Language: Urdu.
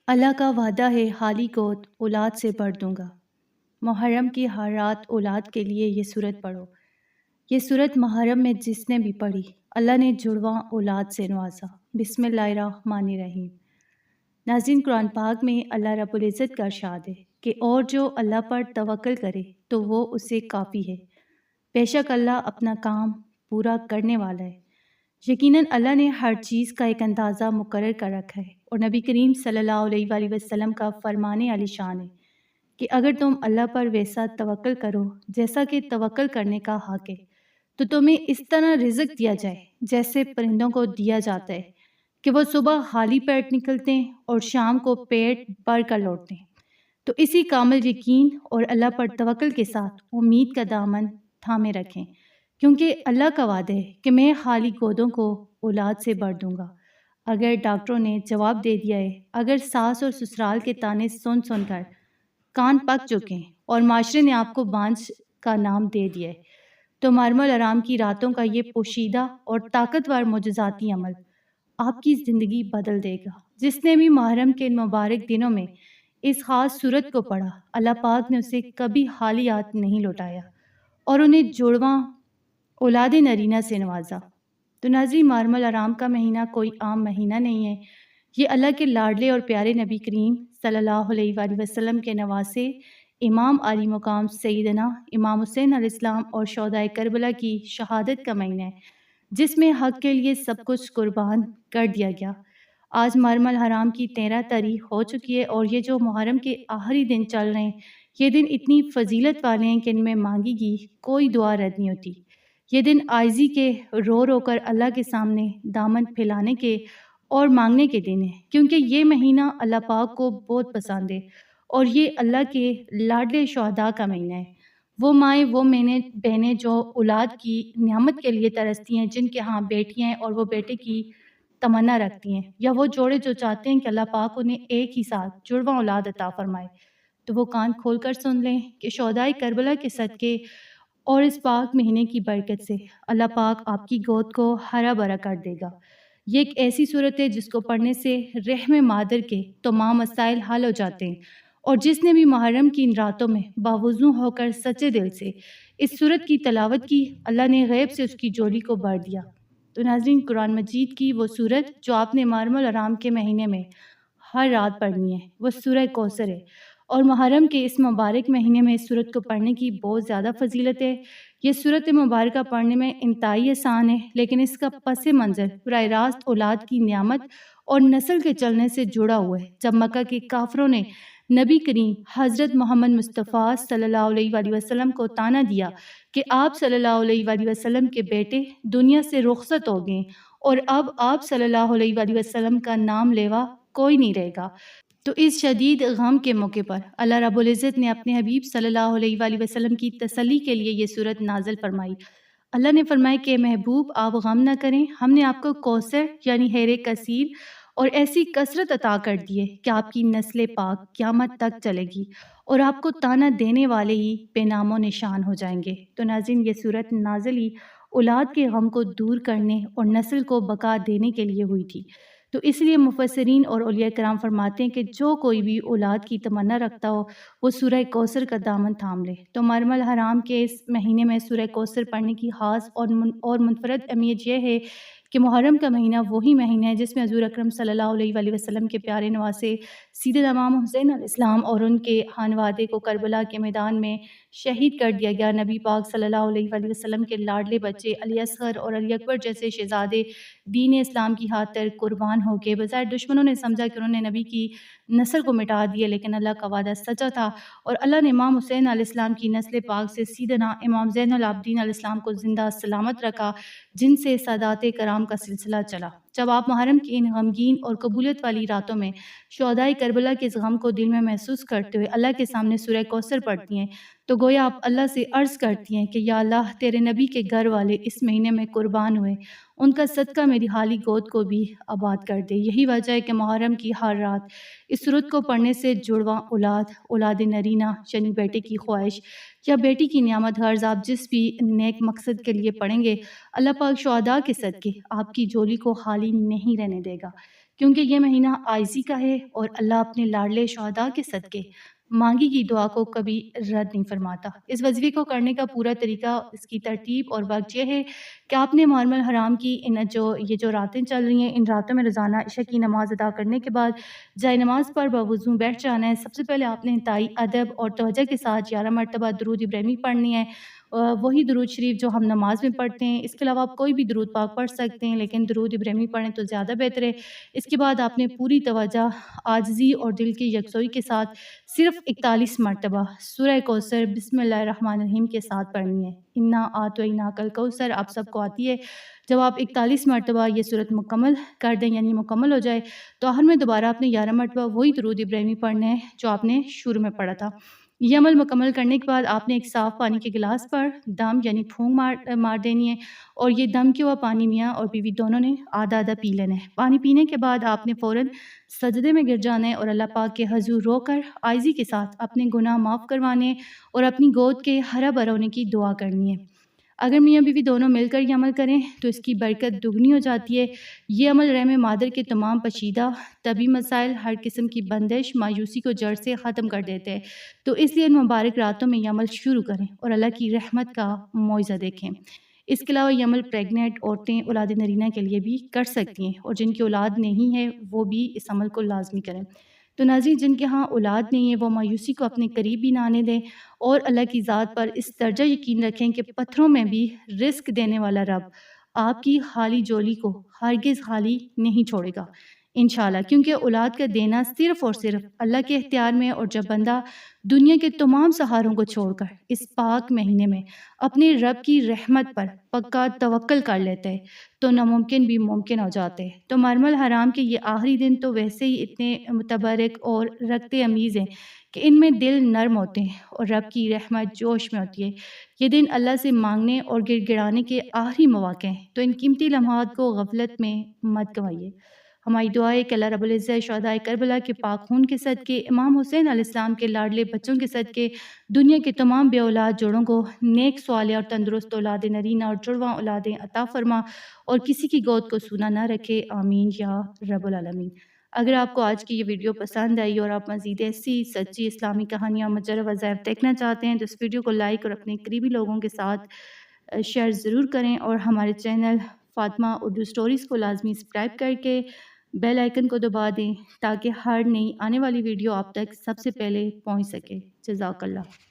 اللہ کا وعدہ ہے حالی گود اولاد سے بھر دوں گا۔ محرم کی ہر رات اولاد کے لیے یہ سورت پڑھو۔ یہ سورت محرم میں جس نے بھی پڑھی اللہ نے جڑواں اولاد سے نوازا۔ بسم اللہ الرحمن الرحیم۔ ناظرین، قرآن پاک میں اللہ رب العزت کا ارشاد ہے کہ اور جو اللہ پر توکل کرے تو وہ اسے کافی ہے۔ بے شک اللہ اپنا کام پورا کرنے والا ہے۔ یقیناً اللہ نے ہر چیز کا ایک اندازہ مقرر کر رکھا ہے، اور نبی کریم صلی اللہ علیہ وآلہ وسلم کا فرمان عالی شان ہے کہ اگر تم اللہ پر ویسا توکل کرو جیسا کہ توکل کرنے کا حق ہے تو تمہیں اس طرح رزق دیا جائے جیسے پرندوں کو دیا جاتا ہے کہ وہ صبح خالی پیٹ نکلتے ہیں اور شام کو پیٹ بھر کر لوٹتے ہیں۔ تو اسی کامل یقین اور اللہ پر توکل کے ساتھ امید کا دامن تھامے رکھیں، کیونکہ اللہ کا وعدہ ہے کہ میں خالی گودوں کو اولاد سے بھر دوں گا۔ اگر ڈاکٹروں نے جواب دے دیا ہے، اگر ساس اور سسرال کے تانے سن سن کر کان پک چکے ہیں اور معاشرے نے آپ کو بانجھ کا نام دے دیا ہے، تو مرم الارام کی راتوں کا یہ پوشیدہ اور طاقتور معجزاتی عمل آپ کی زندگی بدل دے گا۔ جس نے بھی محرم کے مبارک دنوں میں اس خاص صورت کو پڑھا، اللہ پاک نے اسے کبھی خالی ہاتھ نہیں لوٹایا اور انہیں جڑواں اولاد نرینہ سے نوازا۔ تو ناظرین، محرم الحرام کا مہینہ کوئی عام مہینہ نہیں ہے۔ یہ اللہ کے لاڈلے اور پیارے نبی کریم صلی اللہ علیہ وآلہ وسلم کے نواسے امام علی مقام سیدنا امام حسین علیہ السلام اور شہدائے کربلا کی شہادت کا مہینہ ہے، جس میں حق کے لیے سب کچھ قربان کر دیا گیا۔ آج محرم الحرام کی 13 تاریخ ہو چکی ہے، اور یہ جو محرم کے آخری دن چل رہے ہیں، یہ دن اتنی فضیلت والے ہیں کہ ان میں مانگی گی کوئی دعا رد نہیں ہوتی۔ یہ دن عاجزی کے رو رو کر اللہ کے سامنے دامن پھیلانے کے اور مانگنے کے دن ہے، کیونکہ یہ مہینہ اللہ پاک کو بہت پسند ہے اور یہ اللہ کے لاڈلے شہداء کا مہینہ ہے۔ وہ مائیں، وہ بہنیں جو اولاد کی نعمت کے لیے ترستی ہیں، جن کے ہاں بیٹیاں ہیں اور وہ بیٹے کی تمنا رکھتی ہیں، یا وہ جوڑے جو چاہتے ہیں کہ اللہ پاک انہیں ایک ہی ساتھ جڑواں اولاد عطا فرمائے، تو وہ کان کھول کر سن لیں کہ شہدائے کربلا کے صدقے اور اس پاک مہینے کی برکت سے اللہ پاک آپ کی گود کو ہرا بھرا کر دے گا۔ یہ ایک ایسی صورت ہے جس کو پڑھنے سے رحم مادر کے تمام مسائل حل ہو جاتے ہیں، اور جس نے بھی محرم کی ان راتوں میں باوضو ہو کر سچے دل سے اس صورت کی تلاوت کی، اللہ نے غیب سے اس کی جولی کو بھر دیا۔ تو ناظرین، قرآن مجید کی وہ صورت جو آپ نے محرم الحرام کے مہینے میں ہر رات پڑھنی ہے، وہ سورہ کوثر ہے، اور محرم کے اس مبارک مہینے میں اس صورت کو پڑھنے کی بہت زیادہ فضیلت ہے۔ یہ صورت مبارکہ پڑھنے میں انتہائی آسان ہے، لیکن اس کا پس منظر براہ راست اولاد کی نعمت اور نسل کے چلنے سے جڑا ہوا ہے۔ جب مکہ کے کافروں نے نبی کریم حضرت محمد مصطفیٰ صلی اللہ علیہ وآلہ وسلم کو طعنہ دیا کہ آپ صلی اللہ علیہ وآلہ وسلم کے بیٹے دنیا سے رخصت ہو گئے اور اب آپ صلی اللہ علیہ وآلہ وسلم کا نام لیوا کوئی نہیں رہے گا، تو اس شدید غم کے موقع پر اللہ رب العزت نے اپنے حبیب صلی اللہ علیہ وآلہ وسلم کی تسلی کے لیے یہ صورت نازل فرمائی۔ اللہ نے فرمایا کہ محبوب، آپ غم نہ کریں، ہم نے آپ کو کوثر یعنی حیر کثیر اور ایسی کثرت عطا کر دی ہے کہ آپ کی نسل پاک قیامت تک چلے گی، اور آپ کو طعنہ دینے والے ہی بے نام و نشان ہو جائیں گے۔ تو ناظرین، یہ صورت نازل ہی اولاد کے غم کو دور کرنے اور نسل کو بقا دینے کے لیے ہوئی تھی۔ تو اس لیے مفسرین اور اولیاء کرام فرماتے ہیں کہ جو کوئی بھی اولاد کی تمنا رکھتا ہو وہ سورہ کوثر کا دامن تھام لے۔ تو محرم الحرام کے اس مہینے میں سورہ کوثر پڑھنے کی خاص اور منفرد اہمیت یہ ہے کہ محرم کا مہینہ وہی مہینہ ہے جس میں حضور اکرم صلی اللہ علیہ وآلہ وسلم کے پیارے نواسے سیدنا امام حسین علیہ السلام اور ان کے خانوادے کو کربلا کے میدان میں شہید کر دیا گیا۔ نبی پاک صلی اللہ علیہ وآلہ وسلم کے لاڈلے بچے علی اصغر اور علی اکبر جیسے شہزادے دین اسلام کی خاطر قربان ہو کے، بظاہر دشمنوں نے سمجھا کہ انہوں نے نبی کی نسل کو مٹا دیا، لیکن اللہ کا وعدہ سچا تھا، اور اللہ نے امام حسین علیہ السلام کی نسل پاک سے سیدنا امام زین العابدین علیہ السلام کو زندہ سلامت رکھا، جن سے سادات کرام کا سلسلہ چلا۔ جب آپ محرم کی ان غمگین اور قبولیت والی راتوں میں شہدائے کربلا کے اس غم کو دل میں محسوس کرتے ہوئے اللہ کے سامنے سورہ کوثر پڑھتی ہیں، تو گویا آپ اللہ سے عرض کرتی ہیں کہ یا اللہ، تیرے نبی کے گھر والے اس مہینے میں قربان ہوئے، ان کا صدقہ میری خالی گود کو بھی آباد کر دے۔ یہی وجہ ہے کہ محرم کی ہر رات اس سورت کو پڑھنے سے جڑواں اولاد نرینہ یعنی بیٹے کی خواہش یا بیٹی کی نعمت غرض آپ جس بھی نیک مقصد کے لیے پڑھیں گے، اللہ پاک شہداء کے صدقے آپ کی جولی کو خالی نہیں رہنے دے گا۔ کیونکہ یہ مہینہ عاجزی کا ہے اور اللہ اپنے لاڈلے شہداء کے صدقے مانگی کی دعا کو کبھی رد نہیں فرماتا۔ اس وظیفے کو کرنے کا پورا طریقہ، اس کی ترتیب اور وقت یہ ہے کہ آپ نے محرم الحرام کی یہ جو راتیں چل رہی ہیں، ان راتوں میں روزانہ عشاء کی نماز ادا کرنے کے بعد جائے نماز پر بوضو بیٹھ جانا ہے۔ سب سے پہلے آپ نے انتہائی ادب اور توجہ کے ساتھ 11 مرتبہ درود ابراہیمی پڑھنی ہے، وہی درود شریف جو ہم نماز میں پڑھتے ہیں۔ اس کے علاوہ آپ کوئی بھی درود پاک پڑھ سکتے ہیں، لیکن درود ابراہیمی پڑھیں تو زیادہ بہتر ہے۔ اس کے بعد آپ نے پوری توجہ، عاجزی اور دل کی یکسوئی کے ساتھ صرف 41 مرتبہ سورہ کوثر بسم اللہ الرحمن الرحیم کے ساتھ پڑھنی ہے۔ انا اعطیناک الکوثر آپ سب کو آتی ہے۔ جب آپ 41 مرتبہ یہ صورت مکمل کر دیں، یعنی مکمل ہو جائے، تو آخر میں دوبارہ آپ نے 11 مرتبہ وہی درود ابراہیمی پڑھنا ہے جو آپ نے شروع میں پڑھا تھا۔ یہ عمل مکمل کرنے کے بعد آپ نے ایک صاف پانی کے گلاس پر دم یعنی پھونک مار دینی ہے، اور یہ دم کیا ہوا پانی میاں اور بیوی دونوں نے آدھا آدھا پی لینا ہے۔ پانی پینے کے بعد آپ نے فوراً سجدے میں گر جانا ہے اور اللہ پاک کے حضور رو کر عاجزی کے ساتھ اپنے گناہ معاف کروانے اور اپنی گود کے ہرا بھرا ہونے کی دعا کرنی ہے۔ اگر میاں بیوی دونوں مل کر یہ عمل کریں تو اس کی برکت دگنی ہو جاتی ہے۔ یہ عمل رحم مادر کے تمام پیچیدہ طبی مسائل، ہر قسم کی بندش، مایوسی کو جڑ سے ختم کر دیتے ہیں۔ تو اس لیے ان مبارک راتوں میں یہ عمل شروع کریں اور اللہ کی رحمت کا معجزہ دیکھیں۔ اس کے علاوہ یہ عمل پریگننٹ عورتیں اولاد نرینہ کے لیے بھی کر سکتی ہیں، اور جن کی اولاد نہیں ہے وہ بھی اس عمل کو لازمی کریں۔ تو ناظرین، جن کے ہاں اولاد نہیں ہے وہ مایوسی کو اپنے قریب بھی نہ آنے دیں، اور اللہ کی ذات پر اس درجہ یقین رکھیں کہ پتھروں میں بھی رزق دینے والا رب آپ کی خالی جولی کو ہرگز خالی نہیں چھوڑے گا انشاءاللہ، کیونکہ اولاد کا دینا صرف اور صرف اللہ کے اختیار میں، اور جب بندہ دنیا کے تمام سہاروں کو چھوڑ کر اس پاک مہینے میں اپنے رب کی رحمت پر پکا توکل کر لیتے ہیں تو ناممکن بھی ممکن ہو جاتے ہیں۔ تو محرم الحرام کے یہ آخری دن تو ویسے ہی اتنے متبرک اور رغبت امیز ہیں کہ ان میں دل نرم ہوتے ہیں اور رب کی رحمت جوش میں ہوتی ہے۔ یہ دن اللہ سے مانگنے اور گڑ گڑانے کے آخری مواقع ہیں، تو ان قیمتی لمحات کو غفلت میں مت گوائیے۔ ہماری دعا ہے کہ اللہ رب العزت شہداء کربلا کے پاک خون کے صدقے، امام حسین علیہ السلام کے لاڈلے بچوں کے صدقے، دنیا کے تمام بے اولاد جوڑوں کو نیک صالح اور تندرست اولاد نرینہ اور جڑواں اولادیں عطا فرما، اور کسی کی گود کو سونا نہ رکھے، آمین یا رب العالمین۔ اگر آپ کو آج کی یہ ویڈیو پسند آئی اور آپ مزید ایسی سچی اسلامی کہانیاں مجرب وظائف دیکھنا چاہتے ہیں تو اس ویڈیو کو لائک اور اپنے قریبی لوگوں کے ساتھ شیئر ضرور کریں، اور ہمارے چینل فاطمہ اردو سٹوریز کو لازمی سبسکرائب کر کے بیل آئیکن کو دبا دیں تاکہ ہر نئی آنے والی ویڈیو آپ تک سب سے پہلے پہنچ سکے۔ جزاک اللہ۔